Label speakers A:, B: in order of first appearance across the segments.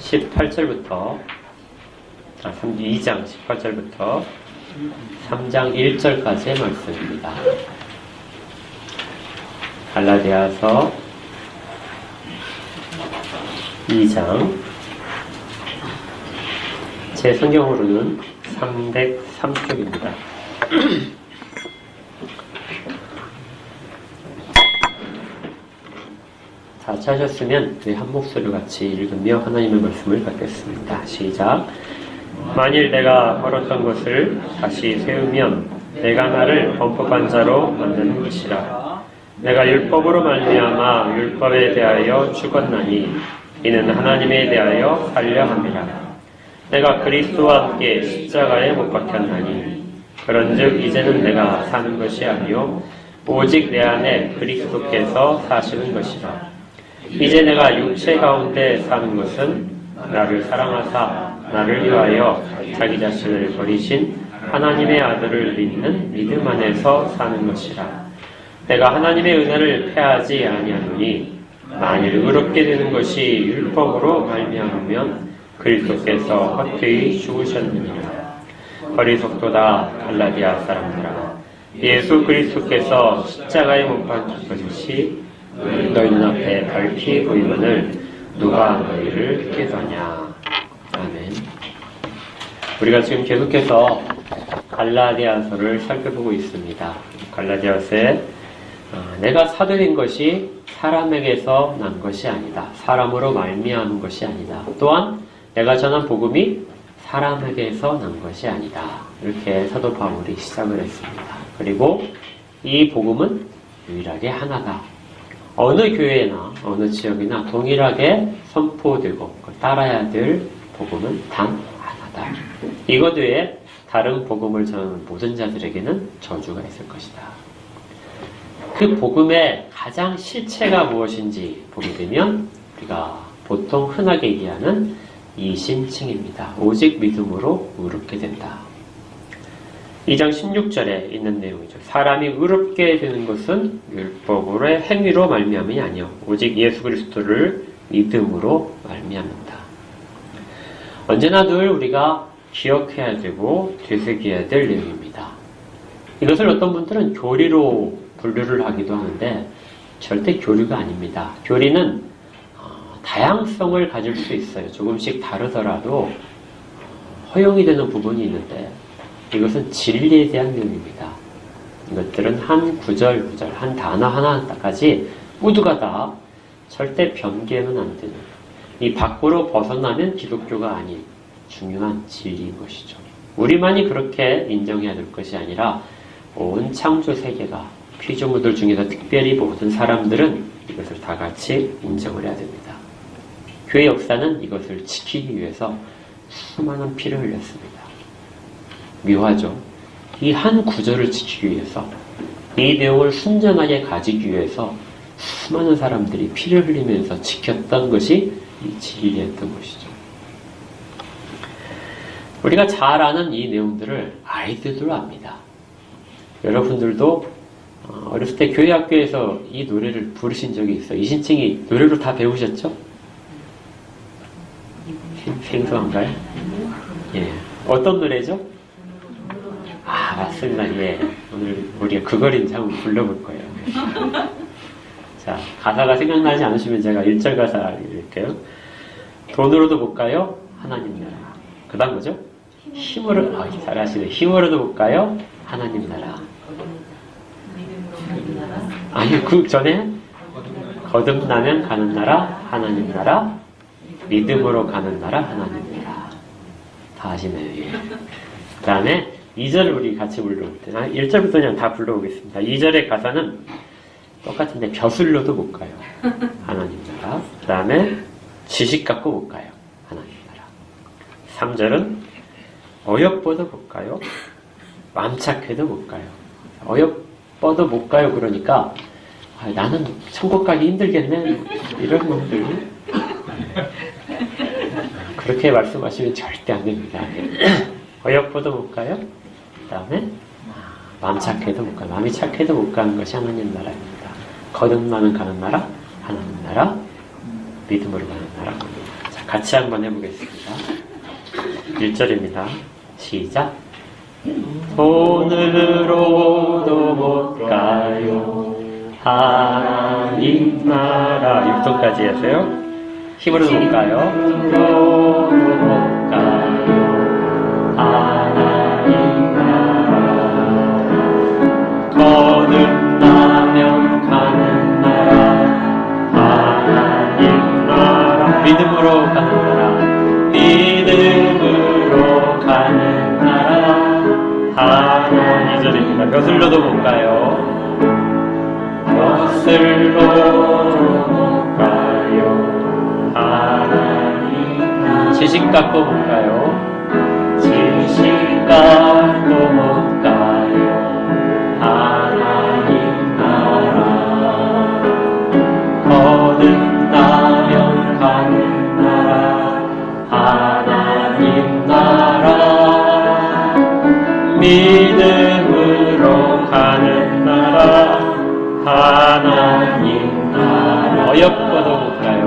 A: 18절부터 2장 18절부터 3장 1절까지의 말씀입니다. 갈라디아서 2장, 제 성경으로는 303쪽입니다. 다 찾으셨으면 우리 한 목소리로 같이 읽으며 하나님의 말씀을 받겠습니다. 시작. 만일 내가 걸었던 것을 다시 세우면 내가 나를 범법한 자로 만드는 것이라. 내가 율법으로 말미암아 율법에 대하여 죽었나니 이는 하나님에 대하여 살려 함이라. 내가 그리스도와 함께 십자가에 못 박혔나니 그런즉 이제는 내가 사는 것이 아니요 오직 내 안에 그리스도께서 사시는 것이라. 이제 내가 육체 가운데 사는 것은 나를 사랑하사 나를 위하여 자기 자신을 버리신 하나님의 아들을 믿는 믿음 안에서 사는 것이라. 내가 하나님의 은혜를 패하지 아니하노니 만일 의롭게 되는 것이 율법으로 말미암으면 그리스도께서 헛되이 죽으셨느니라. 어리석도다 갈라디아 사람들아, 예수 그리스도께서 십자가에 못 박히셨듯이 너희 눈앞에 밝히 보이거늘 누가 너희를 깨더냐. 아멘. 우리가 지금 계속해서 갈라디아서를 살펴보고 있습니다. 갈라디아서에 내가 사도된 것이 사람에게서 난 것이 아니다. 사람으로 말미암은 것이 아니다. 또한 내가 전한 복음이 사람에게서 난 것이 아니다. 이렇게 사도 바울이 시작을 했습니다. 그리고 이 복음은 유일하게 하나다. 어느 교회나 어느 지역이나 동일하게 선포되고 따라야 될 복음은 단 하나다. 이것 외에 다른 복음을 전하는 모든 자들에게는 저주가 있을 것이다. 그 복음의 가장 실체가 무엇인지 보게 되면 우리가 보통 흔하게 얘기하는 이신칭입니다. 오직 믿음으로 의롭게 된다. 2장 16절에 있는 내용이죠. 사람이 의롭게 되는 것은 율법으로의 행위로 말미암이 아니요 오직 예수 그리스도를 믿음으로 말미암는다. 언제나 늘 우리가 기억해야 되고 되새겨야 될 내용입니다. 이것을 어떤 분들은 교리로 분류를 하기도 하는데 절대 교리가 아닙니다. 교리는 다양성을 가질 수 있어요. 조금씩 다르더라도 허용이 되는 부분이 있는데 이것은 진리에 대한 내용입니다. 이것들은 한 구절, 한 단어 하나까지 모두가 다 절대 변개는 안 되는, 이 밖으로 벗어나면 기독교가 아닌 중요한 진리인 것이죠. 우리만이 그렇게 인정해야 될 것이 아니라 온 창조 세계가, 피조물들 중에서 특별히 모든 사람들은 이것을 다 같이 인정을 해야 됩니다. 교회 역사는 이것을 지키기 위해서 수많은 피를 흘렸습니다. 묘하죠. 이 한 구절을 지키기 위해서, 이 내용을 순전하게 가지기 위해서 수많은 사람들이 피를 흘리면서 지켰던 것이 이 진리였던 것이죠. 우리가 잘 아는 이 내용들을 아이들도 압니다. 여러분들도 어렸을 때 교회 학교에서 이 노래를 부르신 적이 있어요. 이신칭이 노래로 다 배우셨죠? 생소한가요? 예. 어떤 노래죠? 아, 맞습니다. 예. 오늘 우리가 그 거리인지 한번 불러볼 거예요. 자, 가사가 생각나지 않으시면 제가 1절 가사 읽을게요. 돈으로도 못 가요? 하나님 나라. 그 다음 뭐죠? 힘으로, 잘하시네. 힘으로도 못 가요? 하나님 나라. 아니, 그 전에 거듭나면 가는 나라, 하나님 나라. 믿음으로 가는 나라, 하나님 나라. 다 아시네요. 예. 그 다음에 2절을 우리 같이 불러볼게요. 1절부터 그냥 다 불러보겠습니다. 2절의 가사는 똑같은데 벼슬로도 못 가요. 하나님 나라. 그 다음에 지식 갖고 못 가요. 하나님 나라. 3절은 어여뻐도 못 가요. 마음 착해도 못 가요. 어여뻐도 못 가요. 그러니까 나는 천국 가기 힘들겠네. 이런 놈들. 그렇게 말씀하시면 절대 안 됩니다. 어여뻐도 못 가요. 그 다음에 마음 착해도 못 가요. 마음이 착해도 못 가는 것이 하나님 나라입니다. 거듭나면 가는 나라, 하나님 나라, 믿음으로 가는 나라. 자, 같이 한번 해보겠습니다. 1절입니다. 시작. 손으로도 못 가요 하나님 나라. 6절까지 하세요. 힘으로도 못 가요. 힘으로도 못 가요 하나님 나라. 거듭나면 가는 나라 하나님 나라. 믿음으로 가는 나라. 믿음으로 가는 나라 하나님. 2절입니다. 벼슬로도 못 가요. 벼슬로도 못 가요 하나님. 지식 갖고 못 가요. 지식 갖고 못 가요 하나님 나라. 거듭나면 가는 나라 하나님 나라. 믿음으로 가는 나라 하나님 나라. 어렵고도 못 가요.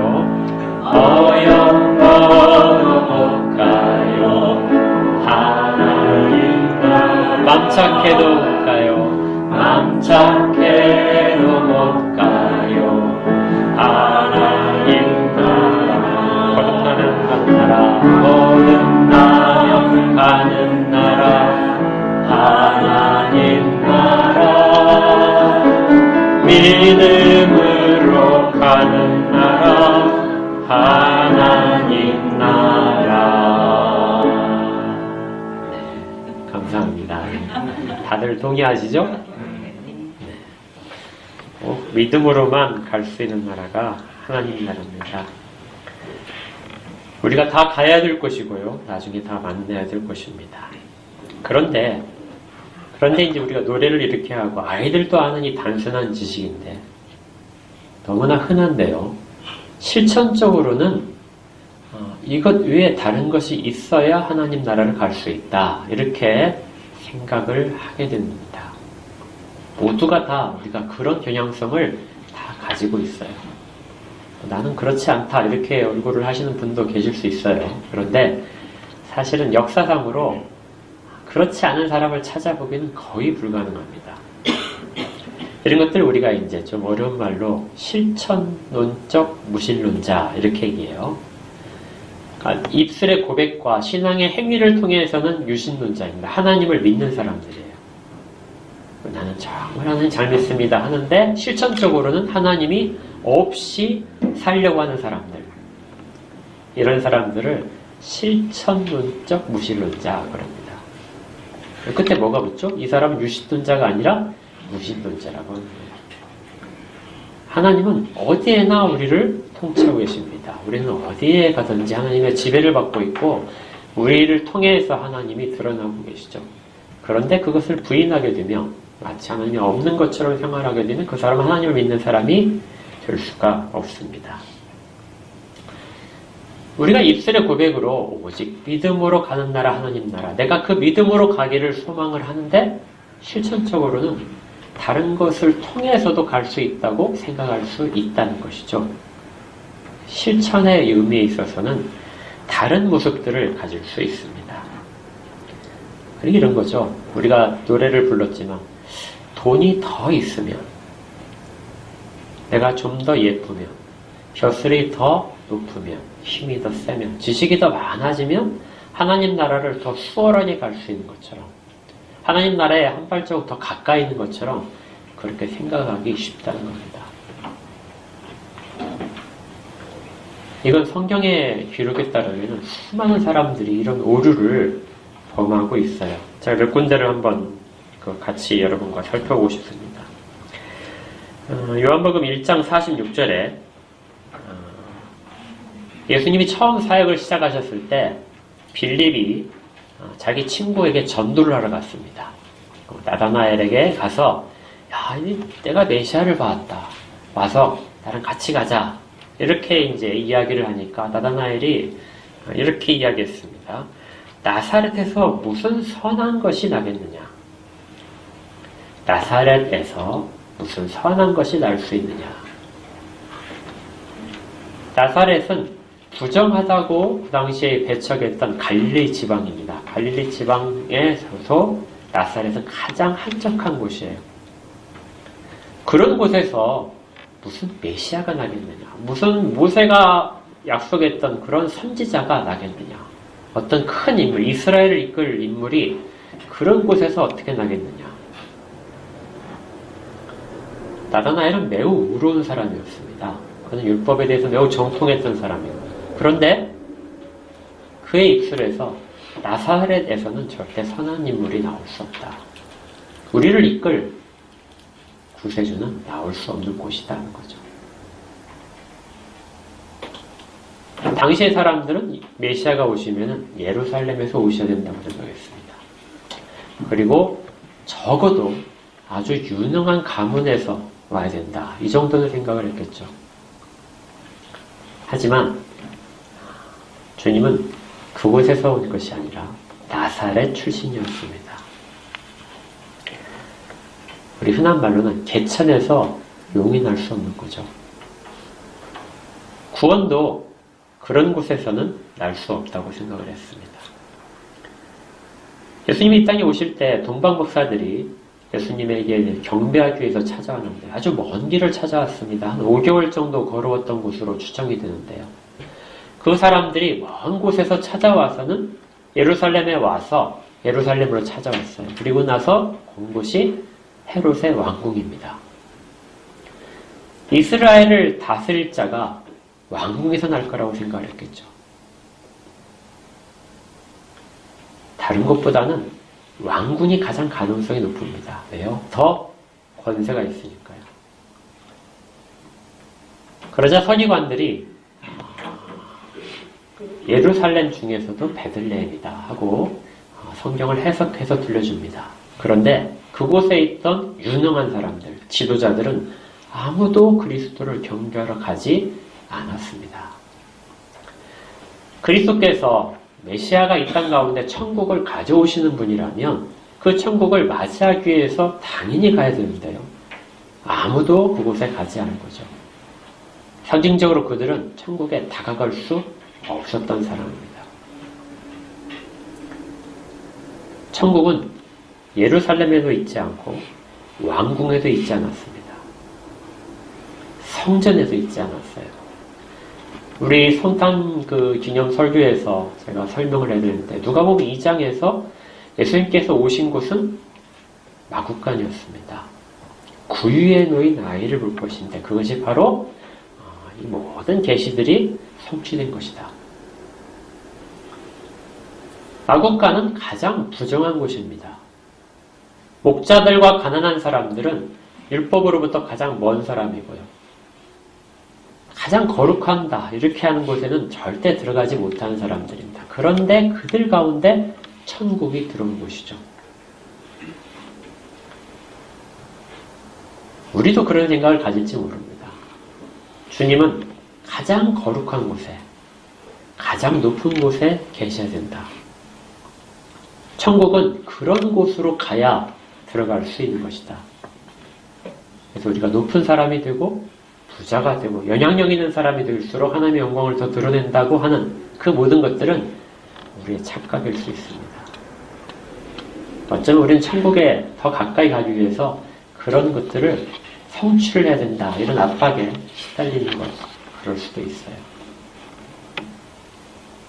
A: 어렵고도 못 가요 하나님 나라. 맘착해도 못 가요. 맘착해도 못 가요 하나님 나라. 거듭나면 가는 나라. 거듭나면 가는 나라 하나님 나라. 믿음으로 가는 나라 하나님 나라. 네, 감사합니다. 다들 동의하시죠? 네. 믿음으로만 갈 수 있는 나라가 하나님 나라입니다. 우리가 다 가야 될 것이고요. 나중에 다 만나야 될 것입니다. 그런데 이제 우리가 노래를 이렇게 하고 아이들도 아는 이 단순한 지식인데 너무나 흔한데요. 실천적으로는 이것 외에 다른 것이 있어야 하나님 나라를 갈 수 있다. 이렇게 생각을 하게 됩니다. 모두가 다 우리가 그런 경향성을 다 가지고 있어요. 나는 그렇지 않다. 이렇게 얼굴을 하시는 분도 계실 수 있어요. 그런데 사실은 역사상으로 그렇지 않은 사람을 찾아보기는 거의 불가능합니다. 이런 것들 우리가 이제 좀 어려운 말로 실천론적 무신론자 이렇게 얘기해요. 그러니까 입술의 고백과 신앙의 행위를 통해서는 유신론자입니다. 하나님을 믿는 사람들이에요. 나는 정말 하나님 잘 믿습니다 하는데 실천적으로는 하나님이 없이 살려고 하는 사람들, 이런 사람들을 실천론적 무신론자 그럽니다. 끝에 뭐가 붙죠? 이 사람은 유신론자가 아니라 무신론자라고 하는 거예요. 하나님은 어디에나 우리를 통치하고 계십니다. 우리는 어디에 가든지 하나님의 지배를 받고 있고 우리를 통해서 하나님이 드러나고 계시죠. 그런데 그것을 부인하게 되면 마치 하나님이 없는 것처럼 생활하게 되면 그 사람은 하나님을 믿는 사람이 될 수가 없습니다. 우리가 입술의 고백으로 오직 믿음으로 가는 나라 하나님 나라, 내가 그 믿음으로 가기를 소망을 하는데 실천적으로는 다른 것을 통해서도 갈 수 있다고 생각할 수 있다는 것이죠. 실천의 의미에 있어서는 다른 모습들을 가질 수 있습니다. 그리고 이런 거죠. 우리가 노래를 불렀지만 돈이 더 있으면, 내가 좀 더 예쁘면, 벼슬이 더 높으면, 힘이 더 세면, 지식이 더 많아지면 하나님 나라를 더 수월하게 갈 수 있는 것처럼, 하나님 나라에 한 발자국 더 가까이 있는 것처럼 그렇게 생각하기 쉽다는 겁니다. 이건 성경의 기록에 따르면 수많은 사람들이 이런 오류를 범하고 있어요. 제가 몇 군데를 한번 같이 여러분과 살펴보고 싶습니다. 요한복음 1장 46절에 예수님이 처음 사역을 시작하셨을 때 빌립이 자기 친구에게 전도를 하러 갔습니다. 나다나엘에게 가서 내가 메시아를 봤다. 와서 나랑 같이 가자. 이렇게 이제 이야기를 하니까 나다나엘이 이렇게 이야기했습니다. 나사렛에서 무슨 선한 것이 나겠느냐? 나사렛에서 무슨 선한 것이 날 수 있느냐? 나사렛은 부정하다고 그 당시에 배척했던 갈릴리 지방입니다. 갈릴리 지방에서도 나사렛은 가장 한적한 곳이에요. 그런 곳에서 무슨 메시아가 나겠느냐, 무슨 모세가 약속했던 그런 선지자가 나겠느냐, 어떤 큰 인물, 이스라엘을 이끌 인물이 그런 곳에서 어떻게 나겠느냐. 나다나엘은 매우 우로운 사람이었습니다. 그는 율법에 대해서 매우 정통했던 사람이고, 그런데 그의 입술에서 나사렛에서는 절대 선한 인물이 나올 수 없다. 우리를 이끌 구세주는 나올 수 없는 곳이다는 거죠. 당시의 사람들은 메시아가 오시면 예루살렘에서 오셔야 된다고 생각했습니다. 그리고 적어도 아주 유능한 가문에서 와야 된다. 이 정도는 생각을 했겠죠. 하지만 주님은 그곳에서 온 것이 아니라 나사렛 출신이었습니다. 우리 흔한 말로는 개천에서 용이 날 수 없는 거죠. 구원도 그런 곳에서는 날 수 없다고 생각을 했습니다. 예수님이 이 땅에 오실 때 동방목사들이 예수님에게 경배하기 위해서 찾아왔는데 아주 먼 길을 찾아왔습니다. 한 5개월 정도 걸어왔던 곳으로 추정이 되는데요. 그 사람들이 먼 곳에서 찾아와서는 예루살렘에 와서 예루살렘으로 찾아왔어요. 그리고 나서 온 곳이 헤롯의 왕궁입니다. 이스라엘을 다스릴 자가 왕궁에서 날 거라고 생각을 했겠죠. 다른 것보다는 왕궁이 가장 가능성이 높습니다. 왜요? 더 권세가 있으니까요. 그러자 서기관들이 예루살렘 중에서도 베들레헴이다 하고 성경을 해석해서 들려줍니다. 그런데 그곳에 있던 유능한 사람들, 지도자들은 아무도 그리스도를 경배하러 가지 않았습니다. 그리스도께서 메시아가 이 땅 가운데 천국을 가져오시는 분이라면 그 천국을 맞이하기 위해서 당연히 가야 되는데요. 아무도 그곳에 가지 않은 거죠. 상징적으로 그들은 천국에 다가갈 수 없었던 사람입니다. 천국은 예루살렘에도 있지 않고 왕궁에도 있지 않았습니다. 성전에도 있지 않았어요. 우리 성탄 기념 설교에서 제가 설명을 해드렸는데 누가복음 2장에서 예수님께서 오신 곳은 마구간이었습니다. 구유에 놓인 아이를 볼 것인데 그것이 바로 이 모든 계시들이 성취된 것이다. 마구간은 가장 부정한 곳입니다. 목자들과 가난한 사람들은 율법으로부터 가장 먼 사람이고요. 가장 거룩한다 이렇게 하는 곳에는 절대 들어가지 못하는 사람들입니다. 그런데 그들 가운데 천국이 들어온 곳이죠. 우리도 그런 생각을 가질지 모릅니다. 주님은 가장 거룩한 곳에, 가장 높은 곳에 계셔야 된다. 천국은 그런 곳으로 가야 들어갈 수 있는 것이다. 그래서 우리가 높은 사람이 되고 부자가 되고 영향력 있는 사람이 될수록 하나님의 영광을 더 드러낸다고 하는 그 모든 것들은 우리의 착각일 수 있습니다. 어쩌면 우리는 천국에 더 가까이 가기 위해서 그런 것들을 성취를 해야 된다 이런 압박에 시달리는 것 그럴 수도 있어요.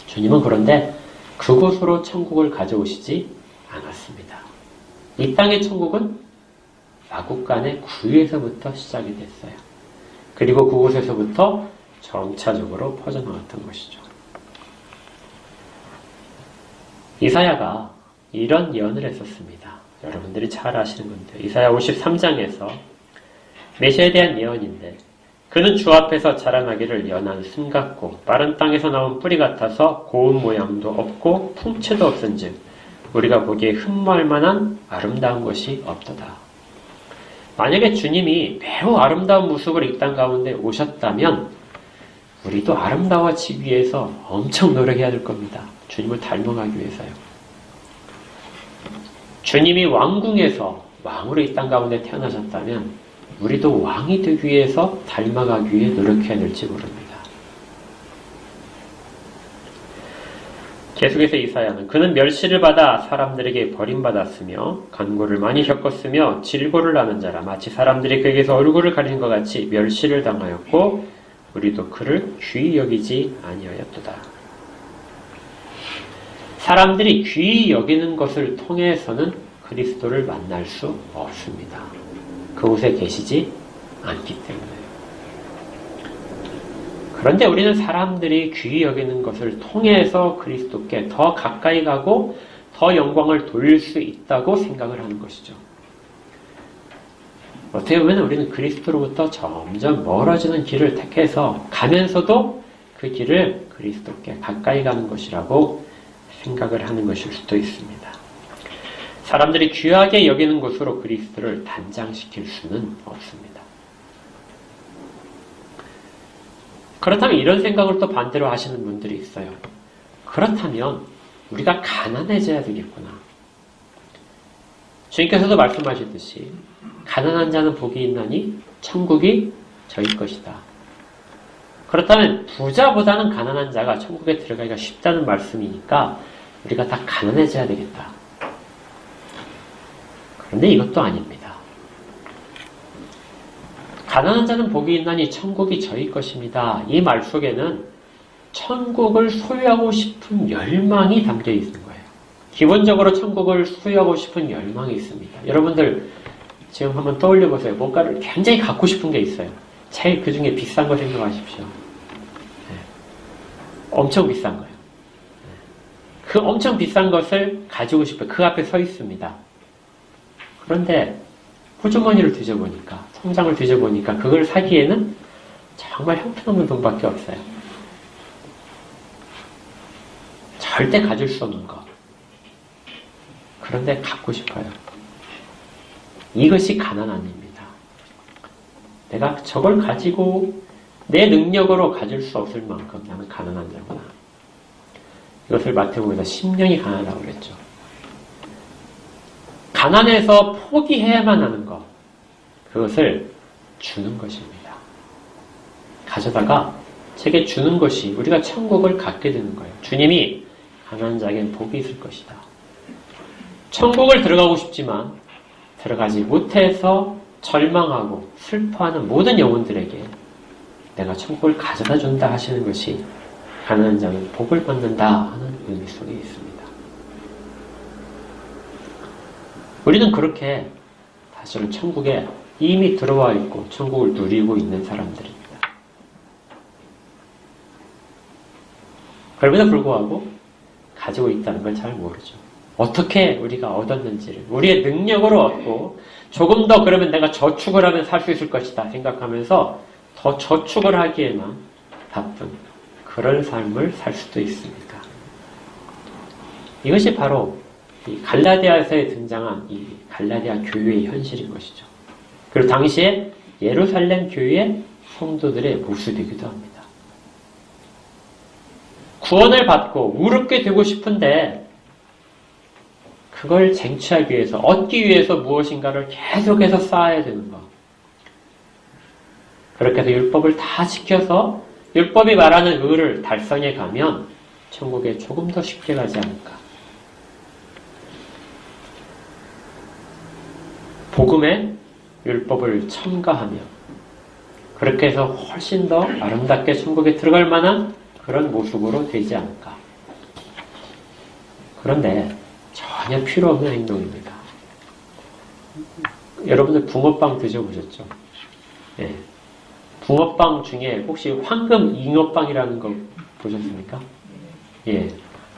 A: 주님은 그런데 그곳으로 천국을 가져오시지 않았습니다. 이 땅의 천국은 마구간의 구유에서부터 시작이 됐어요. 그리고 그곳에서부터 점차적으로 퍼져나갔던 것이죠. 이사야가 이런 예언을 했었습니다. 여러분들이 잘 아시는 건데 이사야 53장에서 메시아에 대한 예언인데 그는 주 앞에서 자라나기를 연한 순 같고 마른 땅에서 나온 뿌리 같아서 고운 모양도 없고 풍채도 없은즉 우리가 보기에 흠모할 만한 아름다운 것이 없도다. 만약에 주님이 매우 아름다운 모습으로 이 땅 가운데 오셨다면 우리도 아름다워지기 위해서 엄청 노력해야 될 겁니다. 주님을 닮아가기 위해서요. 주님이 왕궁에서 왕으로 이 땅 가운데 태어나셨다면 우리도 왕이 되기 위해서 닮아가기 위해 노력해야 될지 모릅니다. 계속해서 이사야는 그는 멸시를 받아 사람들에게 버림받았으며 간고를 많이 겪었으며 질고를 하는 자라 마치 사람들이 그에게서 얼굴을 가리는 것 같이 멸시를 당하였고 우리도 그를 귀히 여기지 아니하였도다. 사람들이 귀히 여기는 것을 통해서는 그리스도를 만날 수 없습니다. 그곳에 계시지 않기 때문에. 그런데 우리는 사람들이 귀히 여기는 것을 통해서 그리스도께 더 가까이 가고 더 영광을 돌릴 수 있다고 생각을 하는 것이죠. 어떻게 보면 우리는 그리스도로부터 점점 멀어지는 길을 택해서 가면서도 그 길을 그리스도께 가까이 가는 것이라고 생각을 하는 것일 수도 있습니다. 사람들이 귀하게 여기는 곳으로 그리스도를 단장시킬 수는 없습니다. 그렇다면 이런 생각을 또 반대로 하시는 분들이 있어요. 그렇다면 우리가 가난해져야 되겠구나. 주님께서도 말씀하셨듯이 가난한 자는 복이 있나니 천국이 저희 것이다. 그렇다면 부자보다는 가난한 자가 천국에 들어가기가 쉽다는 말씀이니까 우리가 다 가난해져야 되겠다. 그런데 이것도 아닙니다. 가난한 자는 복이 있나니 천국이 저희 것입니다. 이 말 속에는 천국을 소유하고 싶은 열망이 담겨 있는 거예요. 기본적으로 천국을 소유하고 싶은 열망이 있습니다. 여러분들 지금 한번 떠올려 보세요. 뭔가를 굉장히 갖고 싶은 게 있어요. 제일 그 중에 비싼 거 생각하십시오. 네. 엄청 비싼 거예요. 그 엄청 비싼 것을 가지고 싶어요. 그 앞에 서 있습니다. 그런데 호주머니를 뒤져보니까, 통장을 뒤져보니까 그걸 사기에는 정말 형편없는 돈밖에 없어요. 절대 가질 수 없는 것. 그런데 갖고 싶어요. 이것이 가난 아닙니다. 내가 저걸 가지고 내 능력으로 가질 수 없을 만큼 나는 가난한 자구나. 이것을 마태복음에서 심령이 가난하다고 그랬죠. 가난해서 포기해야만 하는 것, 그것을 주는 것입니다. 가져다가 제게 주는 것이 우리가 천국을 갖게 되는 거예요. 주님이 가난한 자에게는 복이 있을 것이다. 천국을 들어가고 싶지만 들어가지 못해서 절망하고 슬퍼하는 모든 영혼들에게 내가 천국을 가져다 준다 하시는 것이 가난한 자는 복을 받는다 하는 의미 속에 있습니다. 우리는 그렇게 사실은 천국에 이미 들어와 있고 천국을 누리고 있는 사람들입니다. 그럼에도 불구하고 가지고 있다는 걸 잘 모르죠. 어떻게 우리가 얻었는지를 우리의 능력으로 얻고 조금 더 그러면 내가 저축을 하면 살 수 있을 것이다 생각하면서 더 저축을 하기에만 바쁜 그런 삶을 살 수도 있습니다. 이것이 바로 이 갈라디아에서 등장한 이 갈라디아 교회의 현실인 것이죠. 그리고 당시에 예루살렘 교회의 성도들의 모습이기도 합니다. 구원을 받고 의롭게 되고 싶은데 그걸 쟁취하기 위해서, 얻기 위해서 무엇인가를 계속해서 쌓아야 되는 것. 그렇게 해서 율법을 다 지켜서 율법이 말하는 의를 달성해 가면 천국에 조금 더 쉽게 가지 않을까. 복음에 율법을 첨가하며 그렇게 해서 훨씬 더 아름답게 천국에 들어갈 만한 그런 모습으로 되지 않을까. 그런데 전혀 필요 없는 행동입니다. 여러분들 붕어빵 드셔보셨죠? 네. 붕어빵 중에 혹시 황금 잉어빵이라는 거 보셨습니까? 예.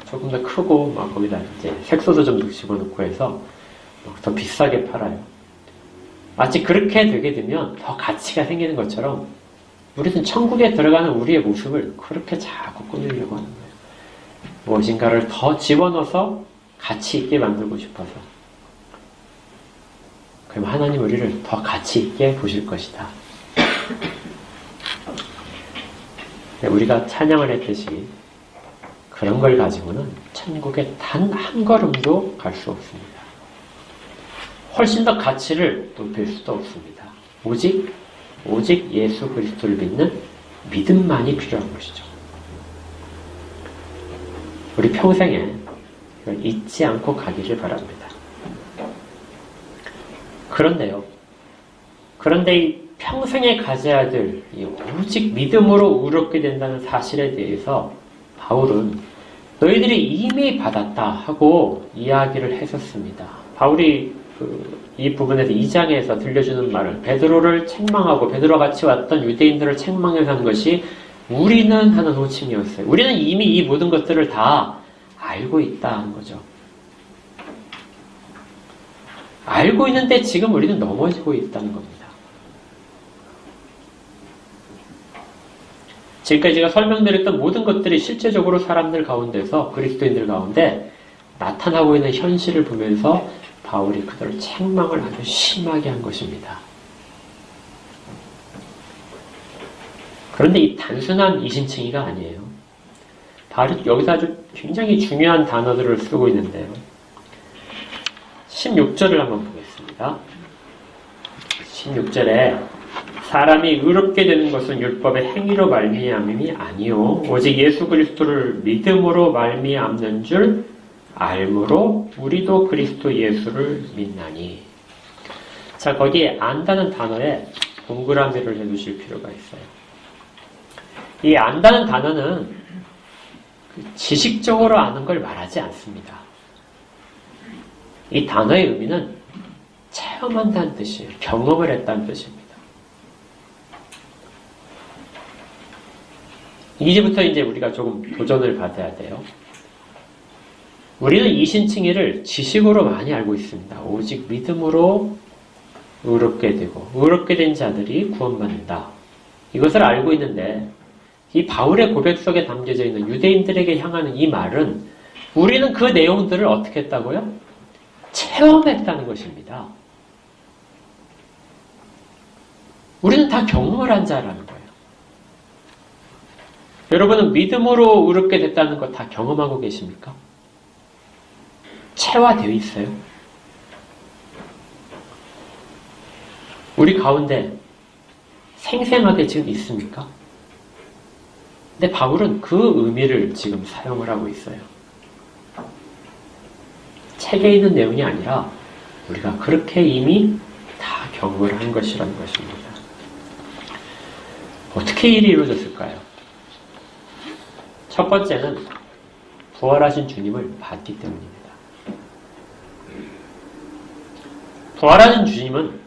A: 조금 더 크고 막 거기다 이제 색소도 좀 집어넣고 해서 더 비싸게 팔아요. 마치 그렇게 되게 되면 더 가치가 생기는 것처럼 우리는 천국에 들어가는 우리의 모습을 그렇게 자꾸 꾸미려고 하는 거예요. 무엇인가를 더 집어넣어서 가치 있게 만들고 싶어서. 그럼 하나님 우리를 더 가치 있게 보실 것이다. 우리가 찬양을 했듯이 그런 걸 가지고는 천국에 단 한 걸음도 갈 수 없습니다. 훨씬 더 가치를 높일 수도 없습니다. 오직 예수 그리스도를 믿는 믿음만이 필요한 것이죠. 우리 평생에 이걸 잊지 않고 가기를 바랍니다. 그런데 이 평생에 가져야 될 이 오직 믿음으로 의롭게 된다는 사실에 대해서 바울은 너희들이 이미 받았다 하고 이야기를 했었습니다. 바울이 이 부분에서 2장에서 들려주는 말은 베드로를 책망하고 베드로와 같이 왔던 유대인들을 책망해서 한 것이 우리는 하는 호칭이었어요. 우리는 이미 이 모든 것들을 다 알고 있다 하는 거죠. 알고 있는데 지금 우리는 넘어지고 있다는 겁니다. 지금까지 제가 설명드렸던 모든 것들이 실제적으로 사람들 가운데서 그리스도인들 가운데 나타나고 있는 현실을 보면서 바울이 그들을 책망을 아주 심하게 한 것입니다. 그런데 이 단순한 이신칭의가 아니에요. 바울이 여기서 아주 굉장히 중요한 단어들을 쓰고 있는데요. 16절을 한번 보겠습니다. 16절에 사람이 의롭게 되는 것은 율법의 행위로 말미암음이 아니요 오직 예수 그리스도를 믿음으로 말미암는 줄 알므로 우리도 그리스도 예수를 믿나니. 자, 거기에 안다는 단어에 동그라미를 해두실 필요가 있어요. 이 안다는 단어는 지식적으로 아는 걸 말하지 않습니다. 이 단어의 의미는 체험한다는 뜻이에요. 경험을 했다는 뜻입니다. 이제부터 이제 우리가 조금 도전을 받아야 돼요. 우리는 이신칭의를 지식으로 많이 알고 있습니다. 오직 믿음으로 의롭게 되고 의롭게 된 자들이 구원받는다. 이것을 알고 있는데 이 바울의 고백 속에 담겨져 있는 유대인들에게 향하는 이 말은 우리는 그 내용들을 어떻게 했다고요? 체험했다는 것입니다. 우리는 다 경험을 한 자라는 거예요. 여러분은 믿음으로 의롭게 됐다는 거 다 경험하고 계십니까? 체화되어 있어요? 우리 가운데 생생하게 지금 있습니까? 근데 바울은 그 의미를 지금 사용을 하고 있어요. 책에 있는 내용이 아니라 우리가 그렇게 이미 다 경험을 한 것이라는 것입니다. 어떻게 일이 이루어졌을까요? 첫 번째는 부활하신 주님을 봤기 때문입니다. 부활하신 주님은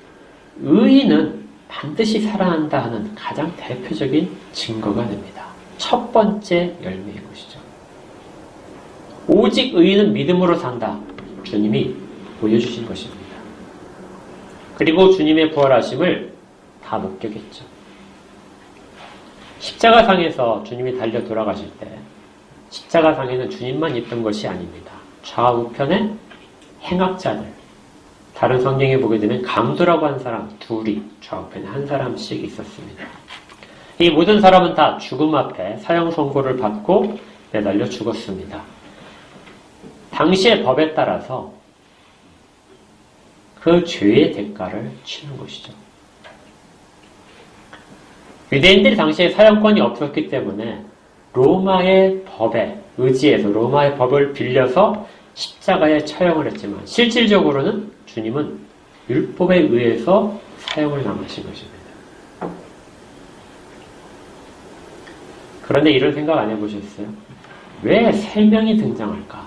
A: 의인은 반드시 살아난다 하는 가장 대표적인 증거가 됩니다. 첫 번째 열매인 것이죠. 오직 의인은 믿음으로 산다. 주님이 보여주신 것입니다. 그리고 주님의 부활하심을 다 목격했죠. 십자가상에서 주님이 달려 돌아가실 때 십자가상에는 주님만 있던 것이 아닙니다. 좌우편에 행악자들, 다른 성경에 보게 되면 강도라고 한 사람 둘이 좌우편에 한 사람씩 있었습니다. 이 모든 사람은 다 죽음 앞에 사형 선고를 받고 매달려 죽었습니다. 당시의 법에 따라서 그 죄의 대가를 치는 것이죠. 유대인들이 당시에 사형권이 없었기 때문에 로마의 법에 의지해서 로마의 법을 빌려서 십자가에 처형을 했지만 실질적으로는 주님은 율법에 의해서 사형을 당하신 것입니다. 그런데 이런 생각 안 해보셨어요? 왜 3명이 등장할까?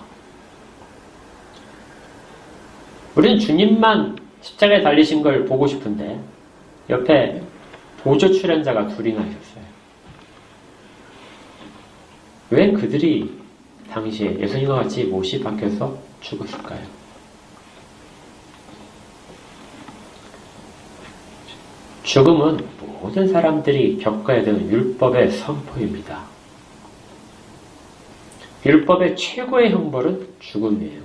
A: 우리는 주님만 십자가에 달리신 걸 보고 싶은데 옆에 보조 출연자가 둘이나 있었어요. 왜 그들이 당시에 예수님과 같이 못이 박혀서 죽었을까요? 죽음은 모든 사람들이 겪어야 되는 율법의 선포입니다. 율법의 최고의 형벌은 죽음이에요.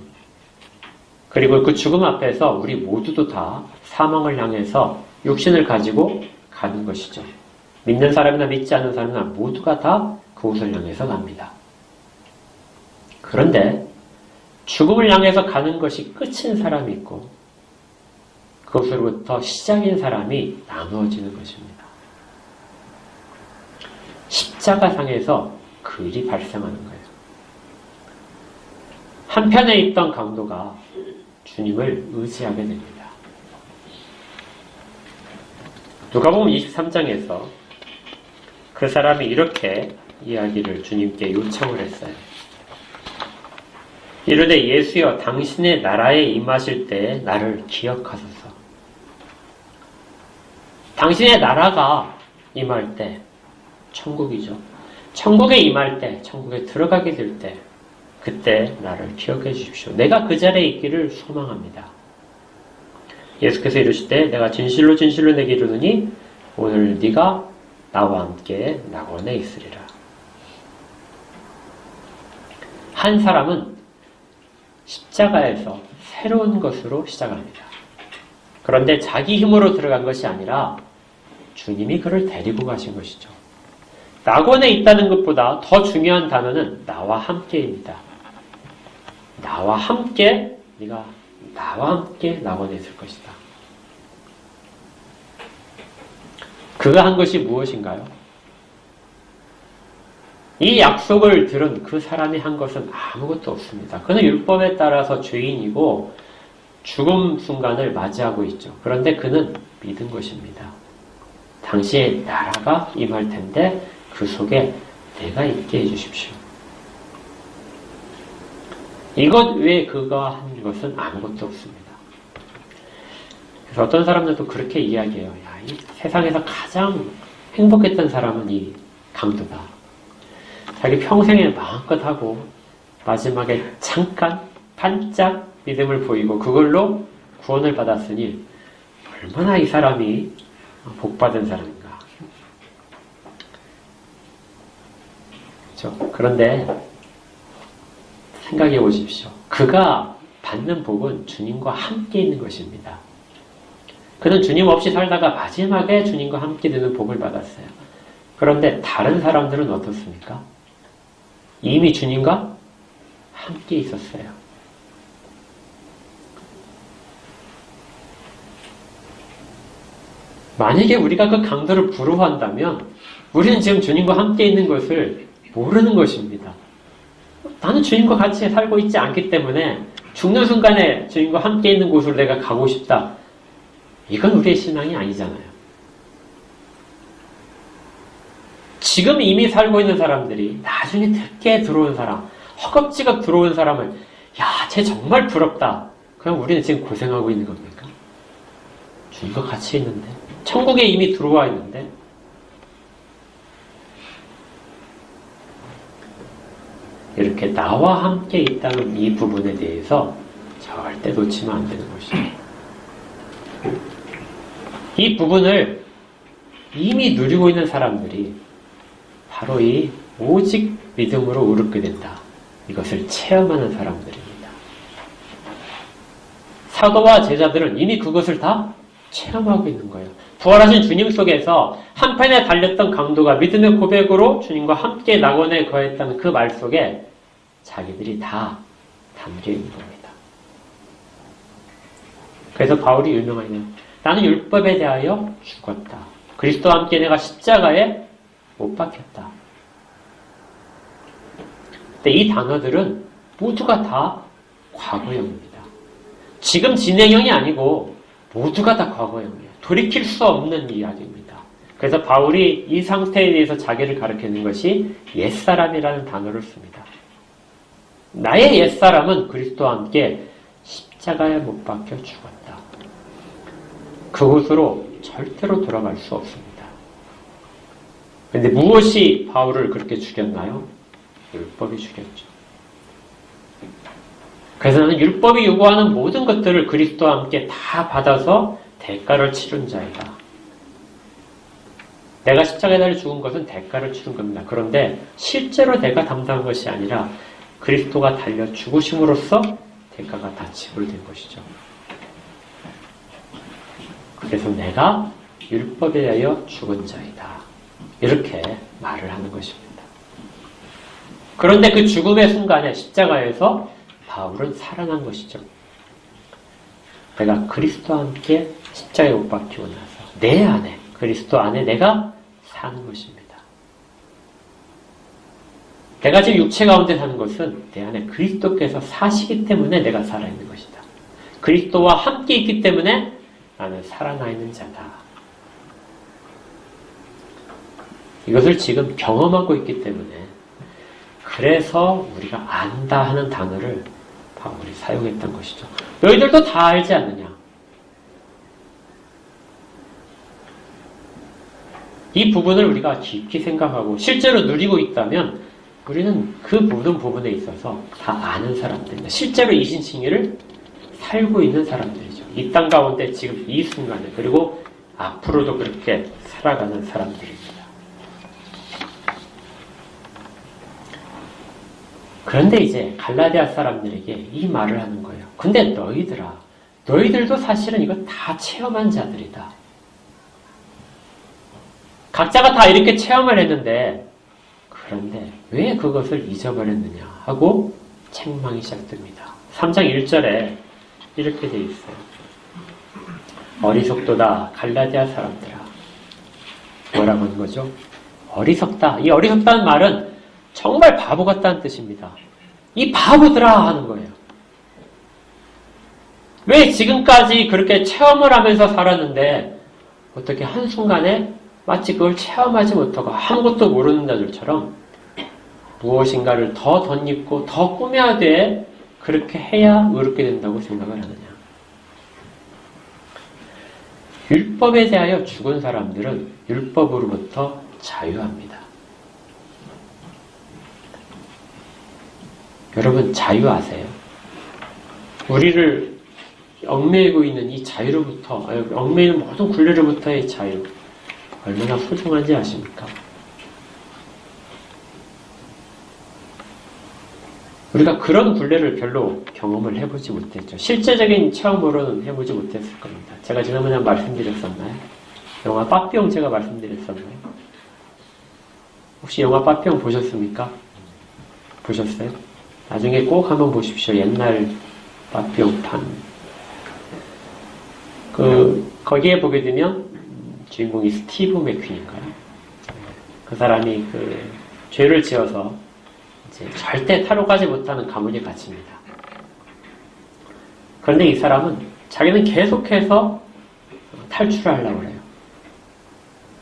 A: 그리고 그 죽음 앞에서 우리 모두도 다 사망을 향해서 육신을 가지고 가는 것이죠. 믿는 사람이나 믿지 않는 사람이나 모두가 다 그곳을 향해서 갑니다. 그런데 죽음을 향해서 가는 것이 끝인 사람이 있고 그것으로부터 시작인 사람이 나누어지는 것입니다. 십자가상에서 그 일이 발생하는 거예요. 한편에 있던 강도가 주님을 의지하게 됩니다. 누가복음 23장에서 그 사람이 이렇게 이야기를 주님께 요청을 했어요. 이르되 예수여 당신의 나라에 임하실 때 나를 기억하소서. 당신의 나라가 임할 때 천국이죠. 천국에 임할 때, 천국에 들어가게 될 때 그때 나를 기억해 주십시오. 내가 그 자리에 있기를 소망합니다. 예수께서 이르시되 내가 진실로 진실로 내게 이르노니 오늘 네가 나와 함께 낙원에 있으리라. 한 사람은 십자가에서 새로운 것으로 시작합니다. 그런데 자기 힘으로 들어간 것이 아니라 주님이 그를 데리고 가신 것이죠. 낙원에 있다는 것보다 더 중요한 단어는 나와 함께입니다. 나와 함께, 네가 나와 함께 낙원에 있을 것이다. 그가 한 것이 무엇인가요? 이 약속을 들은 그 사람이 한 것은 아무것도 없습니다. 그는 율법에 따라서 죄인이고 죽음 순간을 맞이하고 있죠. 그런데 그는 믿은 것입니다. 당시에 나라가 임할 텐데 그 속에 내가 있게 해주십시오. 이것 외에 그가 한 것은 아무것도 없습니다. 그래서 어떤 사람들도 그렇게 이야기해요. 야, 이 세상에서 가장 행복했던 사람은 이 강도다. 자기 평생에 마음껏 하고 마지막에 잠깐 반짝 믿음을 보이고 그걸로 구원을 받았으니 얼마나 이 사람이 복받은 사람인가. 그렇죠? 그런데 생각해 보십시오. 그가 받는 복은 주님과 함께 있는 것입니다. 그는 주님 없이 살다가 마지막에 주님과 함께 되는 복을 받았어요. 그런데 다른 사람들은 어떻습니까? 이미 주님과 함께 있었어요. 만약에 우리가 그 강도를 부러워한다면 우리는 지금 주님과 함께 있는 것을 모르는 것입니다. 나는 주님과 같이 살고 있지 않기 때문에 죽는 순간에 주님과 함께 있는 곳으로 내가 가고 싶다. 이건 우리의 신앙이 아니잖아요. 지금 이미 살고 있는 사람들이 나중에 늦게 들어온 사람, 허겁지겁 들어온 사람을 야, 쟤 정말 부럽다. 그럼 우리는 지금 고생하고 있는 겁니까? 주님과 같이 있는데, 천국에 이미 들어와 있는데, 이렇게 나와 함께 있다는 이 부분에 대해서 절대 놓치면 안 되는 것이죠. 이 부분을 이미 누리고 있는 사람들이 바로 이 오직 믿음으로 오르게 된다. 이것을 체험하는 사람들입니다. 사도와 제자들은 이미 그것을 다 체험하고 있는 거예요. 부활하신 주님 속에서 한편에 달렸던 강도가 믿음의 고백으로 주님과 함께 낙원에 거했다는 그 말 속에 자기들이 다 담겨 있는 겁니다. 그래서 바울이 유명하냐? 나는 율법에 대하여 죽었다. 그리스도와 함께 내가 십자가에 못 박혔다. 근데 이 단어들은 모두가 다 과거형입니다. 지금 진행형이 아니고 모두가 다 과거형이에요. 돌이킬 수 없는 이야기입니다. 그래서 바울이 이 상태에 대해서 자기를 가리키는 것이 옛사람이라는 단어를 씁니다. 나의 옛사람은 그리스도와 함께 십자가에 못 박혀 죽었다. 그곳으로 절대로 돌아갈 수 없습니다. 그런데 무엇이 바울을 그렇게 죽였나요? 율법이 죽였죠. 그래서 나는 율법이 요구하는 모든 것들을 그리스도와 함께 다 받아서 대가를 치른 자이다. 내가 십자가에 달려 죽은 것은 대가를 치른 겁니다. 그런데 실제로 내가 담당한 것이 아니라 그리스도가 달려 죽으심으로써 대가가 다 지불된 것이죠. 그래서 내가 율법에 대하여 죽은 자이다. 이렇게 말을 하는 것입니다. 그런데 그 죽음의 순간에 십자가에서 바울은 살아난 것이죠. 내가 그리스도와 함께 십자가에 못 박히고 나서 내 안에, 그리스도 안에 내가 사는 것입니다. 내가 지금 육체 가운데 사는 것은 내 안에 그리스도께서 사시기 때문에 내가 살아있는 것이다. 그리스도와 함께 있기 때문에 나는 살아나 있는 자다. 이것을 지금 경험하고 있기 때문에 그래서 우리가 안다 하는 단어를 바울이 사용했던 것이죠. 너희들도 다 알지 않느냐? 이 부분을 우리가 깊이 생각하고 실제로 누리고 있다면 우리는 그 모든 부분에 있어서 다 아는 사람들입니다. 실제로 이신칭의를 살고 있는 사람들이죠. 이 땅 가운데 지금 이 순간에 그리고 앞으로도 그렇게 살아가는 사람들입니다. 그런데 이제 갈라디아 사람들에게 이 말을 하는 거예요. 근데 너희들도 사실은 이거 다 체험한 자들이다. 각자가 다 이렇게 체험을 했는데 그런데 왜 그것을 잊어버렸느냐 하고 책망이 시작됩니다. 3장 1절에 이렇게 돼 있어요. 어리석도다 갈라디아 사람들아. 뭐라고 하는 거죠? 어리석다. 이 어리석다는 말은 정말 바보 같다는 뜻입니다. 이 바보들아 하는 거예요. 왜 지금까지 그렇게 체험을 하면서 살았는데 어떻게 한순간에 마치 그걸 체험하지 못하고 아무것도 모르는 자들처럼 무엇인가를 더 덧입고 더 꾸며야 돼 그렇게 해야 의롭게 된다고 생각을 하느냐. 율법에 대하여 죽은 사람들은 율법으로부터 자유합니다. 여러분 자유 아세요? 우리를 얽매이고 있는 이 자유로부터 얽매이는 모든 굴레로부터의 자유 얼마나 소중한지 아십니까? 우리가 그런 굴레를 별로 경험을 해보지 못했죠. 실제적인 체험으로는 해보지 못했을 겁니다. 제가 지난번에 말씀드렸었나요? 영화 빠삐용 제가 말씀드렸었나요? 혹시 영화 빠삐용 보셨습니까? 보셨어요? 나중에 꼭 한번 보십시오. 옛날 빠삐용판. 거기에 보게 되면 주인공이 스티브 맥퀸인가요? 그 사람이 죄를 지어서 이제 절대 탈옥하지 못하는 감옥에 갇힙니다. 그런데 이 사람은 자기는 계속해서 탈출하려고 해요.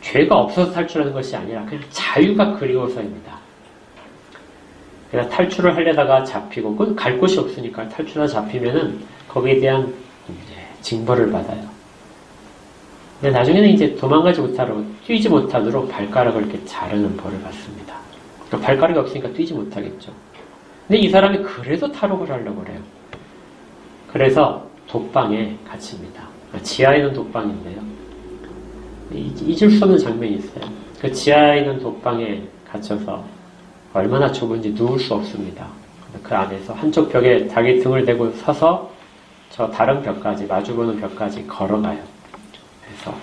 A: 죄가 없어서 탈출하는 것이 아니라 그냥 자유가 그리워서입니다. 그래서 탈출을 하려다가 잡히고 갈 곳이 없으니까 탈출하다 잡히면은 거기에 대한 이제 징벌을 받아요. 근데 나중에는 이제 도망가지 못하도록 뛰지 못하도록 발가락을 이렇게 자르는 벌을 받습니다. 그러니까 발가락이 없으니까 뛰지 못하겠죠. 근데 이 사람이 그래도 탈옥을 하려고 그래요. 그래서 독방에 갇힙니다. 지하에 있는 독방인데요. 잊을 수 없는 장면이 있어요. 그 지하에 있는 독방에 갇혀서 얼마나 좁은지 누울 수 없습니다. 그 안에서 한쪽 벽에 자기 등을 대고 서서 저 다른 벽까지 마주보는 벽까지 걸어가요. 그래서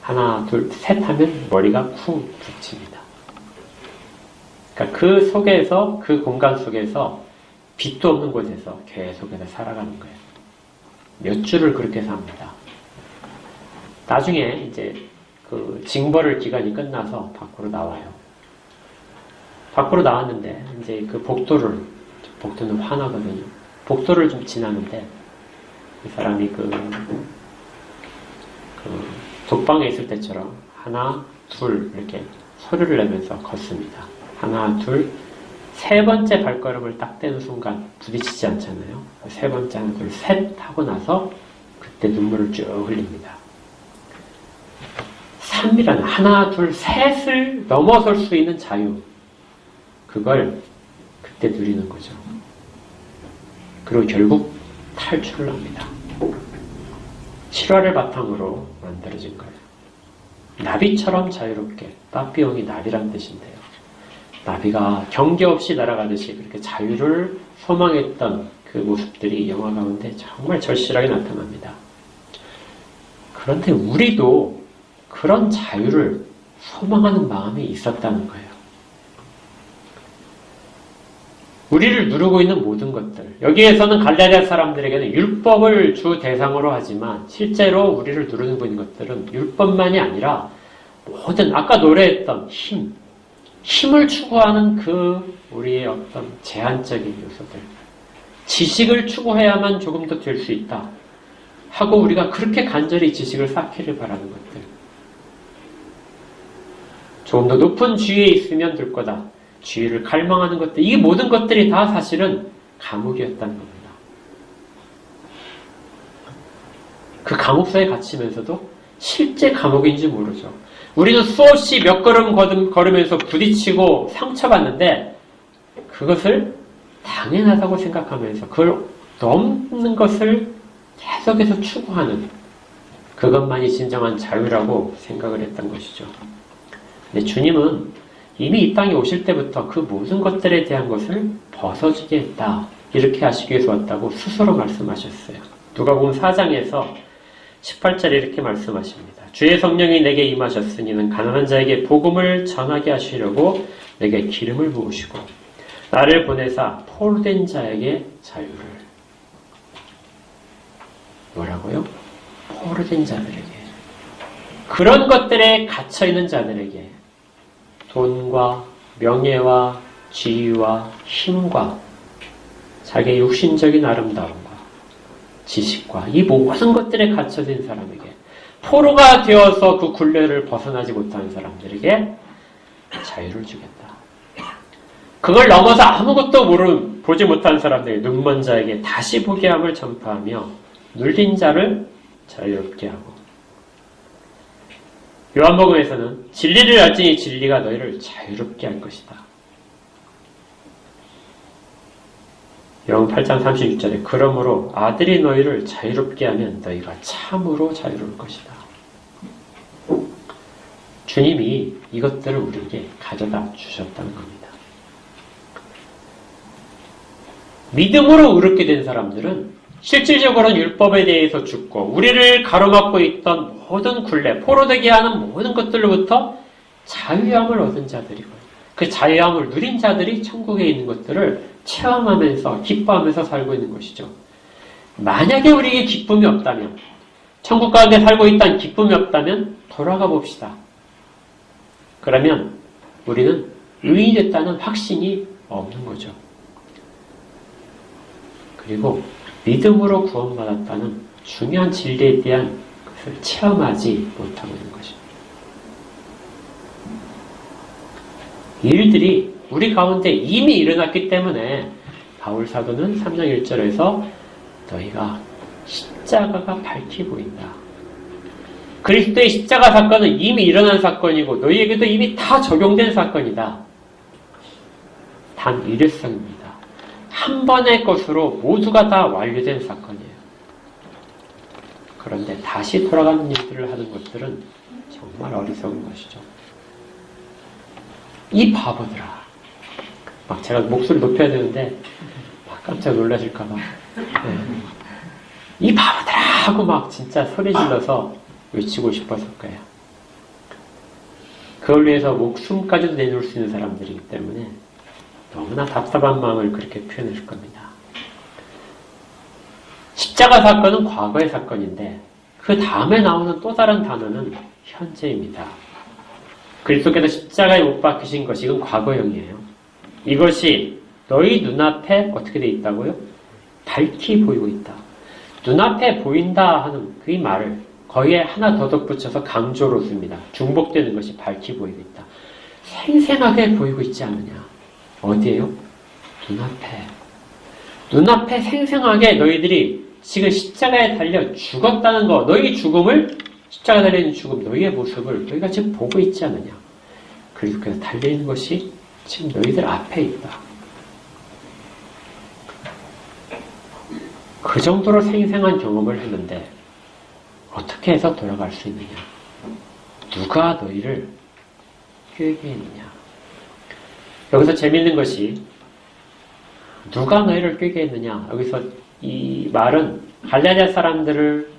A: 하나, 둘, 셋 하면 머리가 쿵 붙입니다. 그러니까 그 속에서 그 공간 속에서 빛도 없는 곳에서 계속해서 살아가는 거예요. 몇 주를 그렇게 삽니다. 나중에 이제 그 징벌을 기간이 끝나서 밖으로 나와요. 밖으로 나왔는데 이제 그 복도는 환하거든요. 복도를 좀 지나는데 이 사람이 그 독방에 있을 때처럼 하나, 둘 이렇게 소리를 내면서 걷습니다. 하나, 둘, 세 번째 발걸음을 딱 떼는 순간 부딪히지 않잖아요. 세 번째 하나, 둘, 셋 하고 나서 그때 눈물을 쭉 흘립니다. 3이라는 하나, 둘, 셋을 넘어설 수 있는 자유. 그걸 그때 누리는 거죠. 그리고 결국 탈출을 합니다. 실화를 바탕으로 만들어진 거예요. 나비처럼 자유롭게, 빠삐용이 나비란 뜻인데요. 나비가 경계 없이 날아가듯이 그렇게 자유를 소망했던 그 모습들이 영화 가운데 정말 절실하게 나타납니다. 그런데 우리도 그런 자유를 소망하는 마음이 있었다는 거예요. 우리를 누르고 있는 모든 것들, 여기에서는 갈라디아 사람들에게는 율법을 주 대상으로 하지만 실제로 우리를 누르고 있는 것들은 율법만이 아니라 모든 아까 노래했던 힘, 힘을 추구하는 그 우리의 어떤 제한적인 요소들, 지식을 추구해야만 조금 더 될 수 있다 하고 우리가 그렇게 간절히 지식을 쌓기를 바라는 것들, 조금 더 높은 지위에 있으면 될 거다, 지위를 갈망하는 것들, 이 모든 것들이 다 사실은 감옥이었다는 겁니다. 그 감옥 사이에 갇히면서도 실제 감옥인지 모르죠. 우리는 수없이 몇 걸음 걸으면서 부딪히고 상처받는데 그것을 당연하다고 생각하면서 그걸 넘는 것을 계속해서 추구하는 그것만이 진정한 자유라고 생각을 했던 것이죠. 근데 주님은 이미 이 땅에 오실 때부터 그 모든 것들에 대한 것을 벗어지게 했다. 이렇게 하시기 위해서 왔다고 스스로 말씀하셨어요. 누가복음 4장에서 18절에 이렇게 말씀하십니다. 주의 성령이 내게 임하셨으니 이는 가난한 자에게 복음을 전하게 하시려고 내게 기름을 부으시고 나를 보내사 포로된 자에게 자유를. 뭐라고요? 포로된 자들에게. 그런 것들에 갇혀있는 자들에게 돈과 명예와 지위와 힘과 자기의 육신적인 아름다움과 지식과 이 모든 것들에 갇혀진 사람에게, 포로가 되어서 그 굴레를 벗어나지 못하는 사람들에게 자유를 주겠다. 그걸 넘어서 아무것도 보지 못한 사람들에게, 눈먼 자에게 다시 보게 함을 전파하며 눌린 자를 자유롭게 하고. 요한복음에서는 진리를 알지니 진리가 너희를 자유롭게 할 것이다. 요한 8장 36절에 그러므로 아들이 너희를 자유롭게 하면 너희가 참으로 자유로울 것이다. 주님이 이것들을 우리에게 가져다 주셨다는 겁니다. 믿음으로 의롭게 된 사람들은 실질적으로는 율법에 대해서 죽고 우리를 가로막고 있던 모든 굴레, 포로되게 하는 모든 것들로부터 자유함을 얻은 자들이고요. 그 자유함을 누린 자들이 천국에 있는 것들을 체험하면서 기뻐하면서 살고 있는 것이죠. 만약에 우리에게 기쁨이 없다면, 천국 가운데 살고 있다는 기쁨이 없다면 돌아가 봅시다. 그러면 우리는 의인이 됐다는 확신이 없는 거죠. 그리고 믿음으로 구원받았다는 중요한 진리에 대한 것을 체험하지 못하고 있는 것입니다. 일들이 우리 가운데 이미 일어났기 때문에 바울 사도는 3장 1절에서 너희가 십자가가 밝히 보인다. 그리스도의 십자가 사건은 이미 일어난 사건이고 너희에게도 이미 다 적용된 사건이다. 단 일회성입니다. 한 번의 것으로 모두가 다 완료된 사건이에요. 그런데 다시 돌아가는 일들을 하는 것들은 정말 어리석은 것이죠. 이 바보들아. 막 제가 목소리 높여야 되는데 막 깜짝 놀라실까봐. 네. 이 바보들아 하고 막 진짜 소리 질러서 외치고 싶었을 거예요. 그걸 위해서 목숨까지도 내놓을 수 있는 사람들이기 때문에 너무나 답답한 마음을 그렇게 표현할 겁니다. 십자가 사건은 과거의 사건인데 그 다음에 나오는 또 다른 단어는 현재입니다. 그리스도께서 십자가에 못 박히신 것이 이건 과거형이에요. 이것이 너희 눈앞에 어떻게 돼 있다고요? 밝히 보이고 있다. 눈앞에 보인다 하는 그 말을 거기에 하나 더 덧붙여서 강조로 씁니다. 중복되는 것이 밝히 보이고 있다. 생생하게 보이고 있지 않느냐. 어디에요? 눈앞에. 눈앞에 생생하게 너희들이 지금 십자가에 달려 죽었다는 거, 너희 죽음을, 십자가에 달려있는 죽음, 너희의 모습을 너희가 지금 보고 있지 않느냐. 그래서 그냥 달려있는 것이 지금 너희들 앞에 있다. 그 정도로 생생한 경험을 했는데 어떻게 해서 돌아갈 수 있느냐. 누가 너희를 꾀게 했느냐. 여기서 재밌는 것이 누가 너희를 꾀게 했느냐. 여기서 이 말은 갈라디아 사람들을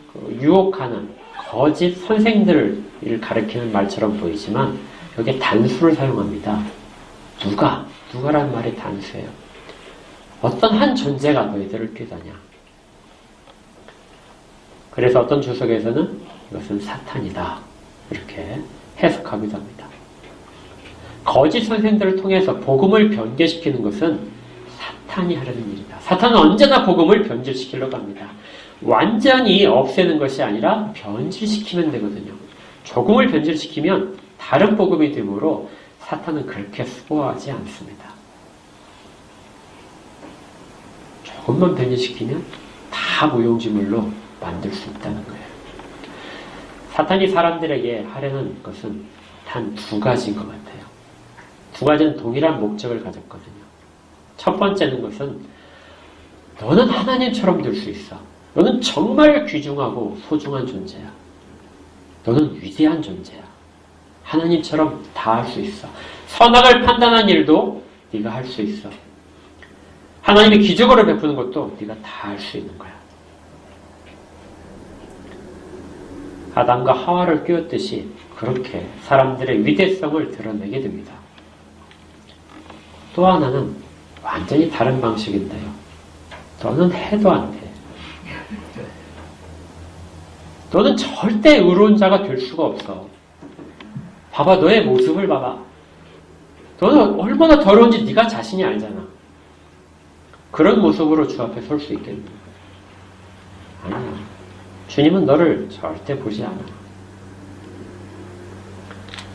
A: 유혹하는 거짓 선생들을 가리키는 말처럼 보이지만 여기에 단수를 사용합니다. 누가라는 말이 단수예요. 어떤 한 존재가 너희들을 꾀다냐. 그래서 어떤 주석에서는 이것은 사탄이다. 이렇게 해석하기도 합니다. 거짓 선생들을 통해서 복음을 변개시키는 것은 사탄이 하려는 일이다. 사탄은 언제나 복음을 변질시키려고 합니다. 완전히 없애는 것이 아니라 변질시키면 되거든요. 조금을 변질시키면 다른 복음이 되므로 사탄은 그렇게 수고하지 않습니다. 조금만 변질시키면 다 무용지물로 만들 수 있다는 거예요. 사탄이 사람들에게 하려는 것은 단 두 가지인 것 같아요. 두 가지는 동일한 목적을 가졌거든요. 첫 번째는 것은 너는 하나님처럼 될 수 있어. 너는 정말 귀중하고 소중한 존재야. 너는 위대한 존재야. 하나님처럼 다 할 수 있어. 선악을 판단한 일도 네가 할 수 있어. 하나님이 기적으로 베푸는 것도 네가 다 할 수 있는 거야. 아담과 하와를 끼웠듯이 그렇게 사람들의 위대성을 드러내게 됩니다. 또 하나는 완전히 다른 방식인데요. 너는 해도 안 돼. 너는 절대 의로운 자가 될 수가 없어. 봐봐, 너의 모습을 봐봐. 너는 얼마나 더러운지 네가 자신이 알잖아. 그런 모습으로 주 앞에 설 수 있겠니? 아니야. 주님은 너를 절대 보지 않아.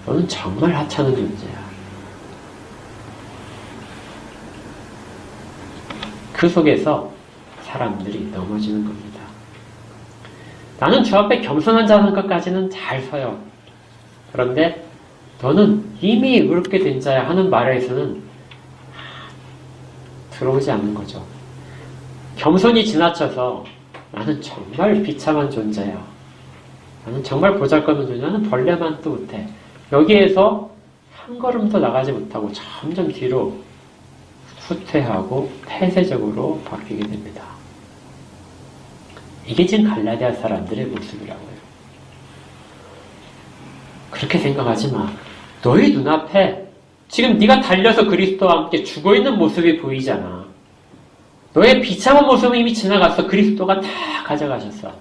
A: 너는 정말 하찮은 존재야. 그 속에서 사람들이 넘어지는 겁니다. 나는 주 앞에 겸손한 자는 것까지는 잘 서요. 그런데 너는 이미 의롭게 된 자야 하는 말에서는 들어오지 않는 거죠. 겸손이 지나쳐서 나는 정말 비참한 존재야. 나는 정말 보잘것없는 존재야. 나는 벌레만도 못해. 여기에서 한 걸음도 나가지 못하고 점점 뒤로 후퇴하고 폐쇄적으로 바뀌게 됩니다. 이게 지금 갈라디아 사람들의 모습이라고요. 그렇게 생각하지 마. 너희 눈앞에 지금 네가 달려서 그리스도와 함께 죽어있는 모습이 보이잖아. 너의 비참한 모습은 이미 지나갔어. 그리스도가 다 가져가셨어.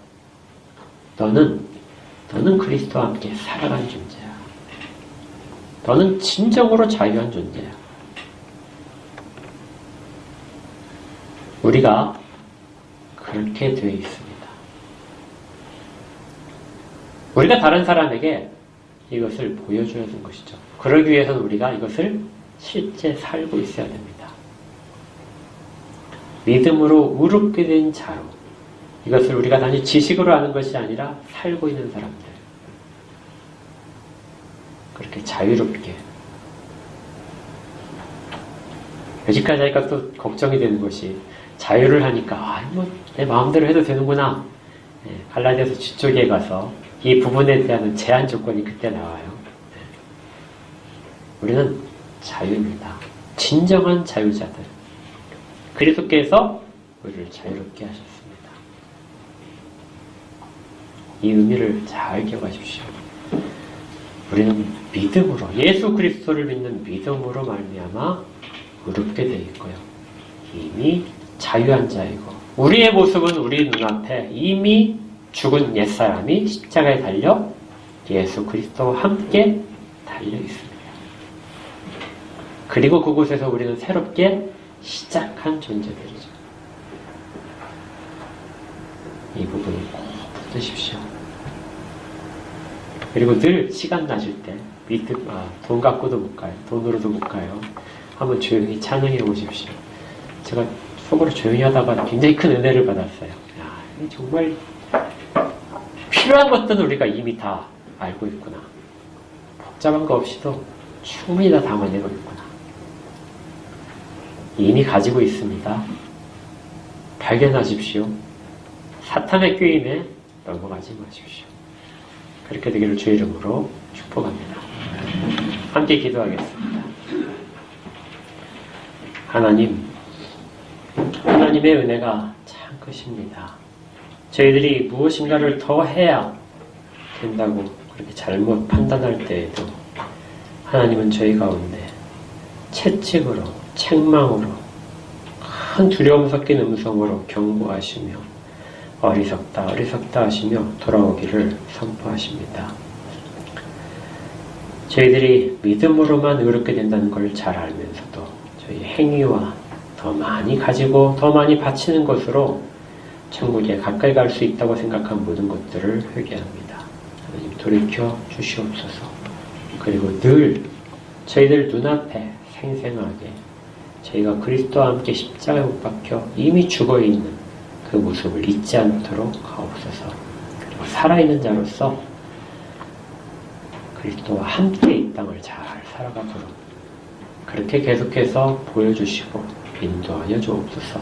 A: 너는 그리스도와 함께 살아간 존재야. 너는 진정으로 자유한 존재야. 우리가 그렇게 되어 있습니다. 우리가 다른 사람에게 이것을 보여줘야 하는 것이죠. 그러기 위해서는 우리가 이것을 실제 살고 있어야 됩니다. 믿음으로 의롭게 된 자로, 이것을 우리가 단지 지식으로 아는 것이 아니라 살고 있는 사람들, 그렇게 자유롭게. 여기까지 하니까 또 걱정이 되는 것이, 자유를 하니까 내 마음대로 해도 되는구나. 갈라디아서 뒤쪽에 가서 이 부분에 대한 제한 조건이 그때 나와요. 우리는 자유입니다. 진정한 자유자들. 그리스도께서 우리를 자유롭게 하셨습니다. 이 의미를 잘 기억하십시오. 우리는 믿음으로, 예수 그리스도를 믿는 믿음으로 말미암아 의롭게 되어 있고요. 이미 자유한 자이고, 우리의 모습은 우리 눈앞에 이미 죽은 옛사람이 십자가에 달려 예수 그리스도와 함께 달려 있습니다. 그리고 그곳에서 우리는 새롭게 시작한 존재들이죠. 이 부분을 꼭 붙드십시오. 그리고 늘 시간 나실 때 돈 갖고도 못 가요. 돈으로도 못 가요. 한번 조용히 찬양해 보십시오. 제가 속으로 조용히 하다가 굉장히 큰 은혜를 받았어요. 정말 필요한 것들은 우리가 이미 다 알고 있구나. 복잡한 거 없이도 충분히 다 담아내고 있구나. 이미 가지고 있습니다. 발견하십시오. 사탄의 꾀임에 넘어가지 마십시오. 그렇게 되기를 주의 이름으로 축복합니다. 함께 기도하겠습니다. 하나님의 은혜가 참 크십니다. 저희들이 무엇인가를 더 해야 된다고 그렇게 잘못 판단할 때에도 하나님은 저희 가운데 채찍으로, 책망으로, 큰 두려움 섞인 음성으로 경고하시며 어리석다 하시며 돌아오기를 선포하십니다. 저희들이 믿음으로만 의롭게 된다는 걸 잘 알면서도 저희 행위와 더 많이 가지고 더 많이 바치는 것으로 천국에 가까이 갈 수 있다고 생각한 모든 것들을 회개합니다. 하나님 돌이켜 주시옵소서. 그리고 늘 저희들 눈앞에 생생하게 저희가 그리스도와 함께 십자가에 못 박혀 이미 죽어있는 그 모습을 잊지 않도록 하옵소서. 그리고 살아있는 자로서 그리스도와 함께 이 땅을 잘 살아가도록 그렇게 계속해서 보여주시고 인도하여 주옵소서.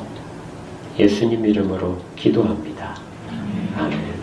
A: 예수님 이름으로 기도합니다. 아멘.